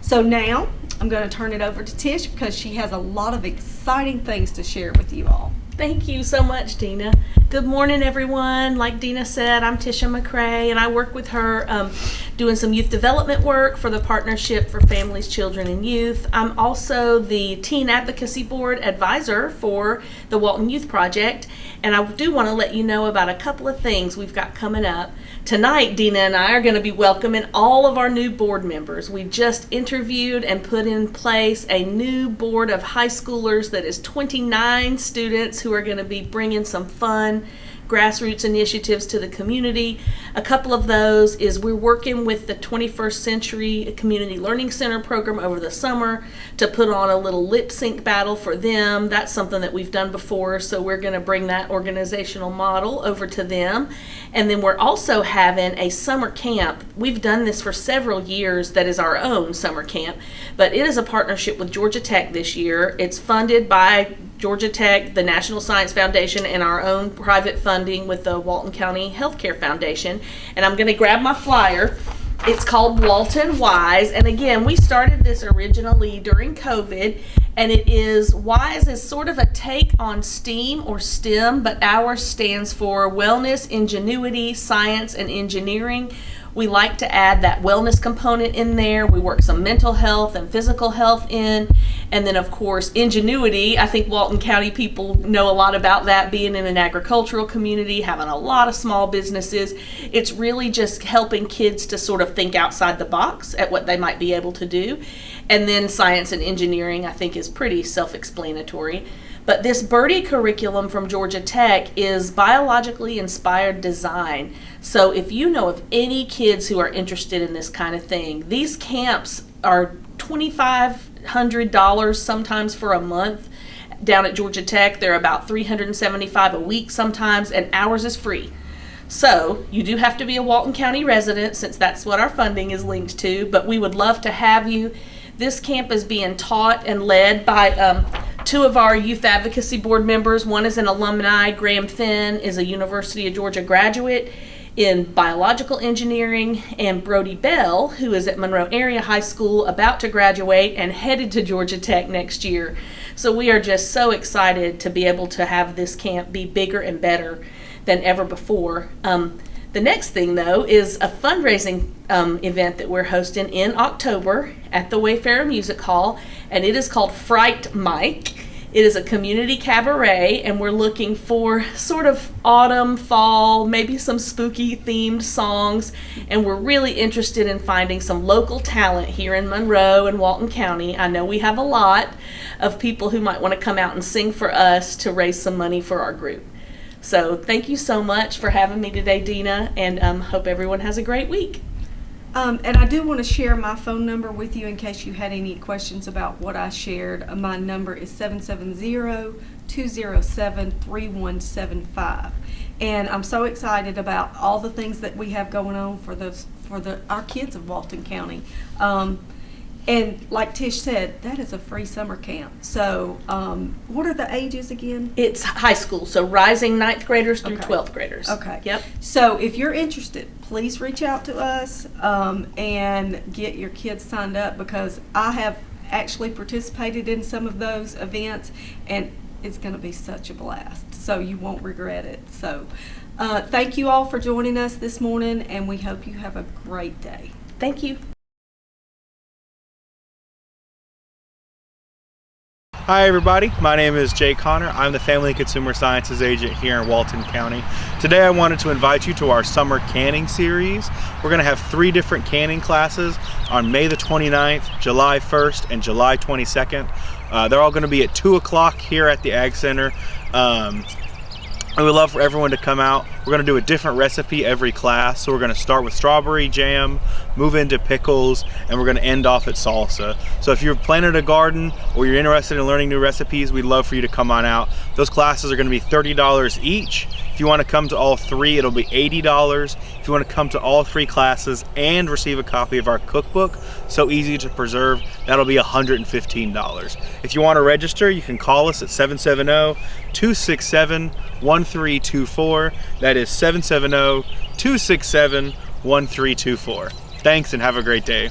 So now I'm going to turn it over to Tish because she has a lot of exciting things to share with you all.
Thank you so much, Dina. Good morning, everyone. Like Dina said, I'm Tisha McRae, and I work with her doing some youth development work for the Partnership for Families, Children, and Youth. I'm also the Teen Advocacy Board advisor for the Walton Youth Project, and I do want to let you know about a couple of things we've got coming up. Tonight, Dina and I are going to be welcoming all of our new board members. We just interviewed and put in place a new board of high schoolers that is 29 students who are going to be bringing some fun grassroots initiatives to the community. A couple of those is we're working with the 21st Century Community Learning Center program over the summer to put on a little lip sync battle for them. That's something that we've done before, so we're going to bring that organizational model over to them. And then we're also having a summer camp. We've done this for several years that is our own summer camp, but it is a partnership with Georgia Tech this year. It's funded by Georgia Tech, the National Science Foundation, and our own private funding with the Walton County Healthcare Foundation. And I'm going to grab my flyer. It's called Walton Wise. And again, we started this originally during COVID, and it is WISE is sort of a take on STEAM or STEM, but ours stands for Wellness, Ingenuity, Science, and Engineering. We like to add that wellness component in there. We work some mental health and physical health in. And then, of course, ingenuity. I think Walton County people know a lot about that, being in an agricultural community, having a lot of small businesses. It's really just helping kids to sort of think outside the box at what they might be able to do. And then science and engineering, I think, is pretty self-explanatory. But this Birdie curriculum from Georgia Tech is biologically inspired design. So if you know of any kids who are interested in this kind of thing, these camps are $2,500 sometimes for a month. Down at Georgia Tech, they're about $375 a week sometimes, and ours is free. So you do have to be a Walton County resident, since that's what our funding is linked to, but we would love to have you. This camp is being taught and led by two of our youth advocacy board members. One is an alumni. Graham Finn is a University of Georgia graduate in biological engineering, and Brody Bell, who is at Monroe Area High School, about to graduate and headed to Georgia Tech next year. So we are just so excited to be able to have this camp be bigger and better than ever before. The next thing, though, is a fundraising event that we're hosting in October at the Wayfarer Music Hall, and it is called Fright Mike. It is a community cabaret, and we're looking for sort of autumn, fall, maybe some spooky themed songs, and we're really interested in finding some local talent here in Monroe and Walton County. I know we have a lot of people who might want to come out and sing for us to raise some money for our group. So thank you so much for having me today, Dina, and hope everyone has a great week.
And I do want to share my phone number with you in case you had any questions about what I shared. My number is 770-207-3175. And I'm so excited about all the things that we have going on for our kids of Walton County. And like Tish said, that is a free summer camp. So what are the ages again?
It's high school, so rising 9th graders through 12th graders.
Okay.
Yep.
So if you're interested, please reach out to us and get your kids signed up, because I have actually participated in some of those events, and it's going to be such a blast. So you won't regret it. So thank you all for joining us this morning, and we hope you have a great day.
Thank you.
Hi everybody, my name is Jay Connor. I'm the Family and Consumer Sciences Agent here in Walton County. Today I wanted to invite you to our summer canning series. We're going to have 3 different canning classes on May the 29th, July 1st, and July 22nd. They're all going to be at 2 o'clock here at the Ag Center. I would love for everyone to come out. We're going to do a different recipe every class. So we're going to start with strawberry jam, move into pickles, and we're going to end off at salsa. So if you're planning a garden or you're interested in learning new recipes, we'd love for you to come on out. Those classes are going to be $30 each. If you want to come to all 3, it'll be $80. If you want to come to all 3 classes and receive a copy of our cookbook, So Easy to Preserve, that'll be $115. If you want to register, you can call us at 770-267-1324. That is 770-267-1324. Thanks and have a great day.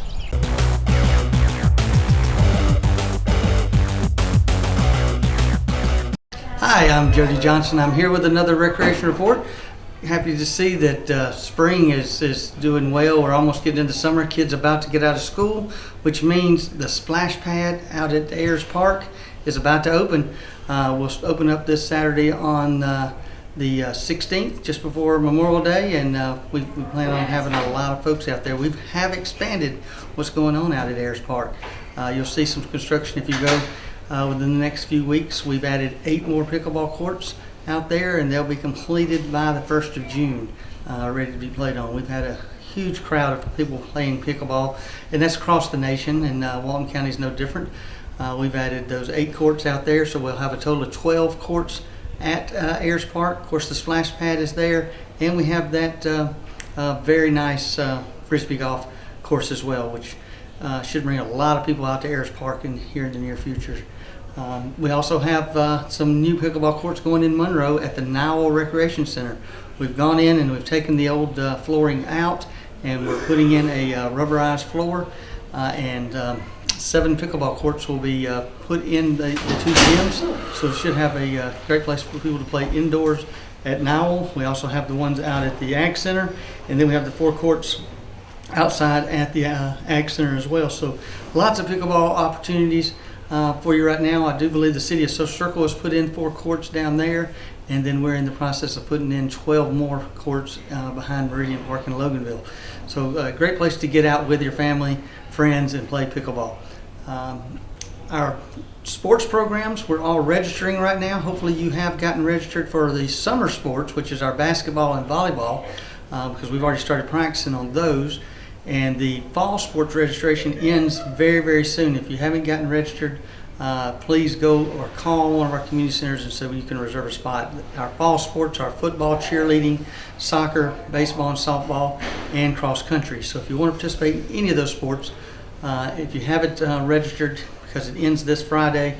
Hi, I'm Jody Johnson. I'm here with another recreation report. Happy to see that spring is doing well. We're almost getting into summer. Kids about to get out of school, which means the splash pad out at Ayers Park is about to open. We'll open up this Saturday on the 16th, just before Memorial Day, and we plan on having a lot of folks out there. We have expanded what's going on out at Ayers Park. You'll see some construction if you go within the next few weeks. We've added 8 more pickleball courts out there, and they'll be completed by the 1st of June, ready to be played on. We've had a huge crowd of people playing pickleball, and that's across the nation, and Walton County is no different. We've added those 8 courts out there, so we'll have a total of 12 courts at Ayers Park. Of course, the splash pad is there, and we have that very nice frisbee golf course as well, which should bring a lot of people out to Ayers Park here in the near future. We also have some new pickleball courts going in Monroe at the Nowell Recreation Center. We've gone in and we've taken the old flooring out, and we're putting in a rubberized floor, and 7 pickleball courts will be put in the 2 gyms, so it should have a great place for people to play indoors at Nowell. We also have the ones out at the Ag Center, and then we have the 4 courts outside at the Ag Center as well. So lots of pickleball opportunities for you right now. I do believe the city of Social Circle has put in 4 courts down there, and then we're in the process of putting in 12 more courts behind Meridian Park in Loganville. So a great place to get out with your family, friends, and play pickleball. Our sports programs, we're all registering right now. Hopefully you have gotten registered for the summer sports, which is our basketball and volleyball, because we've already started practicing on those. And the fall sports registration ends very, very soon. If you haven't gotten registered, please go or call one of our community centers and say you can reserve a spot. Our fall sports are football, cheerleading, soccer, baseball and softball, and cross country. So if you want to participate in any of those sports, if you haven't registered, because it ends this Friday,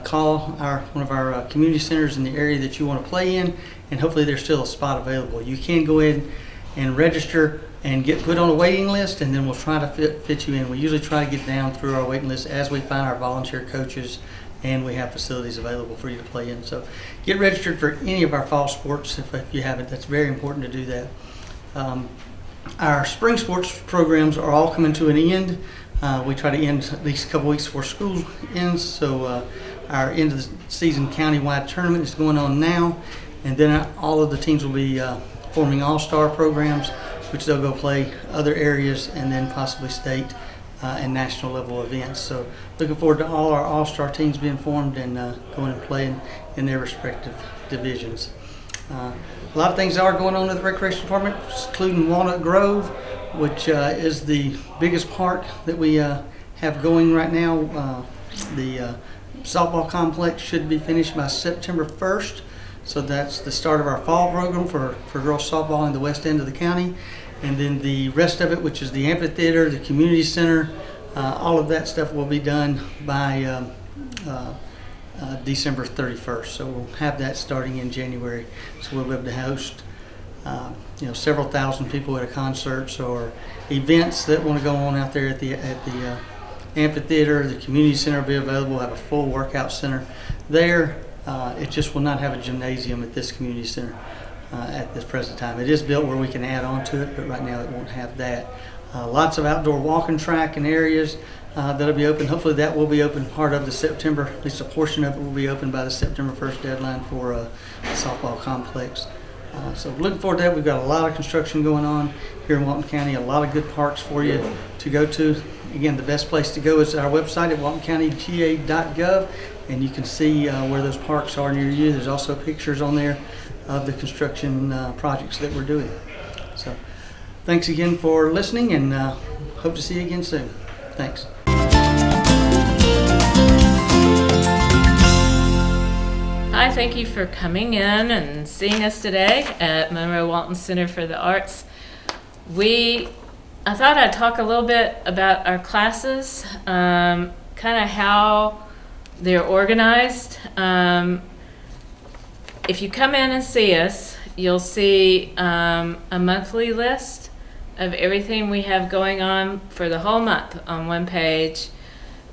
call one of our community centers in the area that you want to play in, and hopefully there's still a spot available. You can go in and register and get put on a waiting list, and then we'll try to fit you in. We usually try to get down through our waiting list as we find our volunteer coaches, and we have facilities available for you to play in. So get registered for any of our fall sports if you haven't. That's very important to do that. Our spring sports programs are all coming to an end. We try to end at least a couple weeks before school ends, so our end of the season countywide tournament is going on now, and then all of the teams will be forming all-star programs, which they'll go play other areas and then possibly state and national level events. So looking forward to all our all-star teams being formed and going and playing in their respective divisions. A lot of things are going on in the Recreation Department, including Walnut Grove. which is the biggest park that we have going right now. The softball complex should be finished by September 1st. So that's the start of our fall program for girls softball in the west end of the county. And then the rest of it, which is the amphitheater, the community center, all of that stuff will be done by December 31st. So we'll have that starting in January. So we'll be able to host several thousand people at a concerts or events that want to go on out there at the amphitheater. The community center will be available. We'll have a full workout center there. It just will not have a gymnasium at this community center at this present time. It is built where we can add on to it, but right now it won't have that. Lots of outdoor walking track and areas that'll be open. Hopefully that will be open part of the September, at least a portion of it will be open by the September 1st deadline for the softball complex. So looking forward to that. We've got a lot of construction going on here in Walton County, a lot of good parks for you to go to. Again, the best place to go is our website at waltoncountyga.gov, and you can see where those parks are near you. There's also pictures on there of the construction projects that we're doing. So thanks again for listening, and hope to see you again soon. Thanks.
Hi, thank you for coming in and seeing us today at Monroe Walton Center for the Arts. I thought I'd talk a little bit about our classes, kind of how they're organized. If you come in and see us, you'll see a monthly list of everything we have going on for the whole month on one page.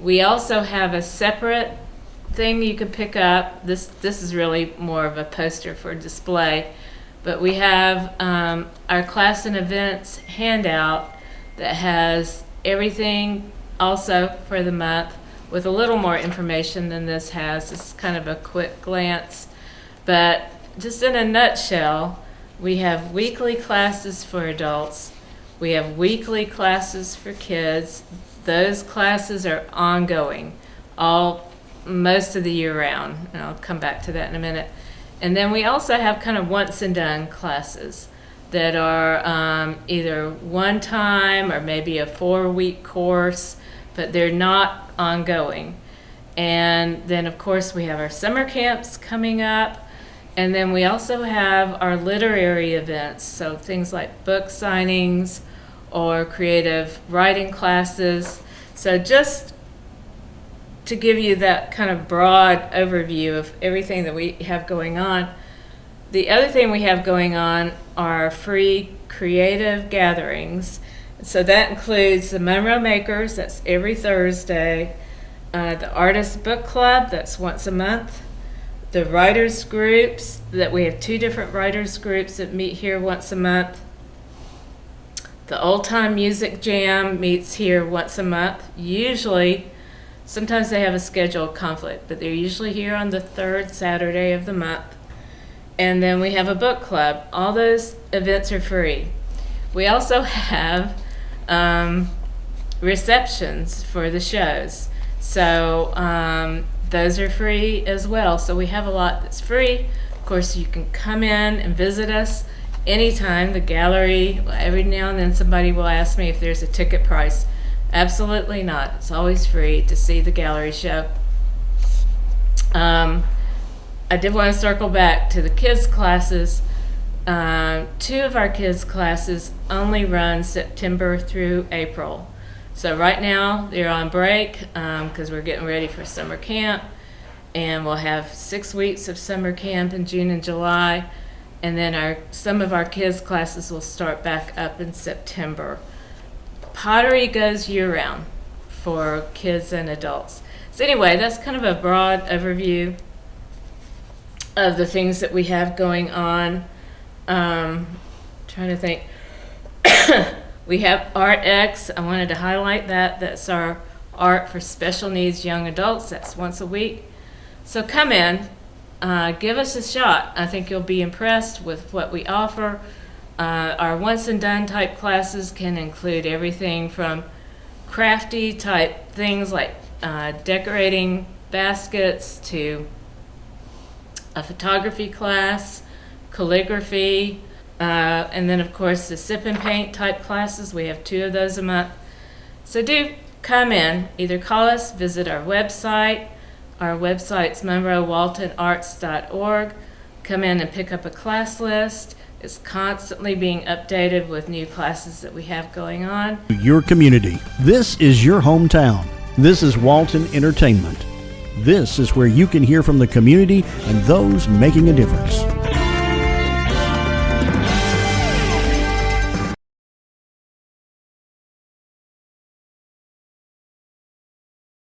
We also have a separate thing you can pick up. This is really more of a poster for display, but we have our class and events handout that has everything also for the month with a little more information than this has. It's kind of a quick glance, but just in a nutshell, we have weekly classes for adults. We have weekly classes for kids. Those classes are ongoing most of the year round, and I'll come back to that in a minute. And then we also have kind of once and done classes that are either one time or maybe a 4-week course, but they're not ongoing. And then of course we have our summer camps coming up, and then we also have our literary events, so things like book signings or creative writing classes. So just to give you that kind of broad overview of everything that we have going on. The other thing we have going on are free creative gatherings. So that includes the Monroe Makers, that's every Thursday, the Artist Book Club, that's once a month, the writers groups, that we have 2 different writers groups that meet here once a month. The Old Time Music Jam meets here once a month. Sometimes they have a scheduled conflict, but they're usually here on the 3rd Saturday of the month. And then we have a book club. All those events are free. We also have receptions for the shows. So those are free as well. So we have a lot that's free. Of course, you can come in and visit us anytime. The gallery, every now and then somebody will ask me if there's a ticket price. Absolutely not. It's always free to see the gallery show. I did want to circle back to the kids' classes. 2 of our kids' classes only run September through April. So right now they're on break because we're getting ready for summer camp, and we'll have 6 weeks of summer camp in June and July, and then some of our kids' classes will start back up in September. Pottery goes year-round for kids and adults. So anyway, that's kind of a broad overview of the things that we have going on. Trying to think. We have ArtX. I wanted to highlight that. That's our art for special needs young adults. That's once a week. So come in, give us a shot. I think you'll be impressed with what we offer. Our once and done type classes can include everything from crafty type things like decorating baskets to a photography class, calligraphy, And then, of course, the sip and paint type classes, we have 2 of those a month. So do come in, either call us, visit our website. Our website's monroewaltonarts.org. Come in and pick up a class list. It's constantly being updated with new classes that we have going on.
Your community. This is your hometown. This is Walton Entertainment. This is where you can hear from the community and those making a difference.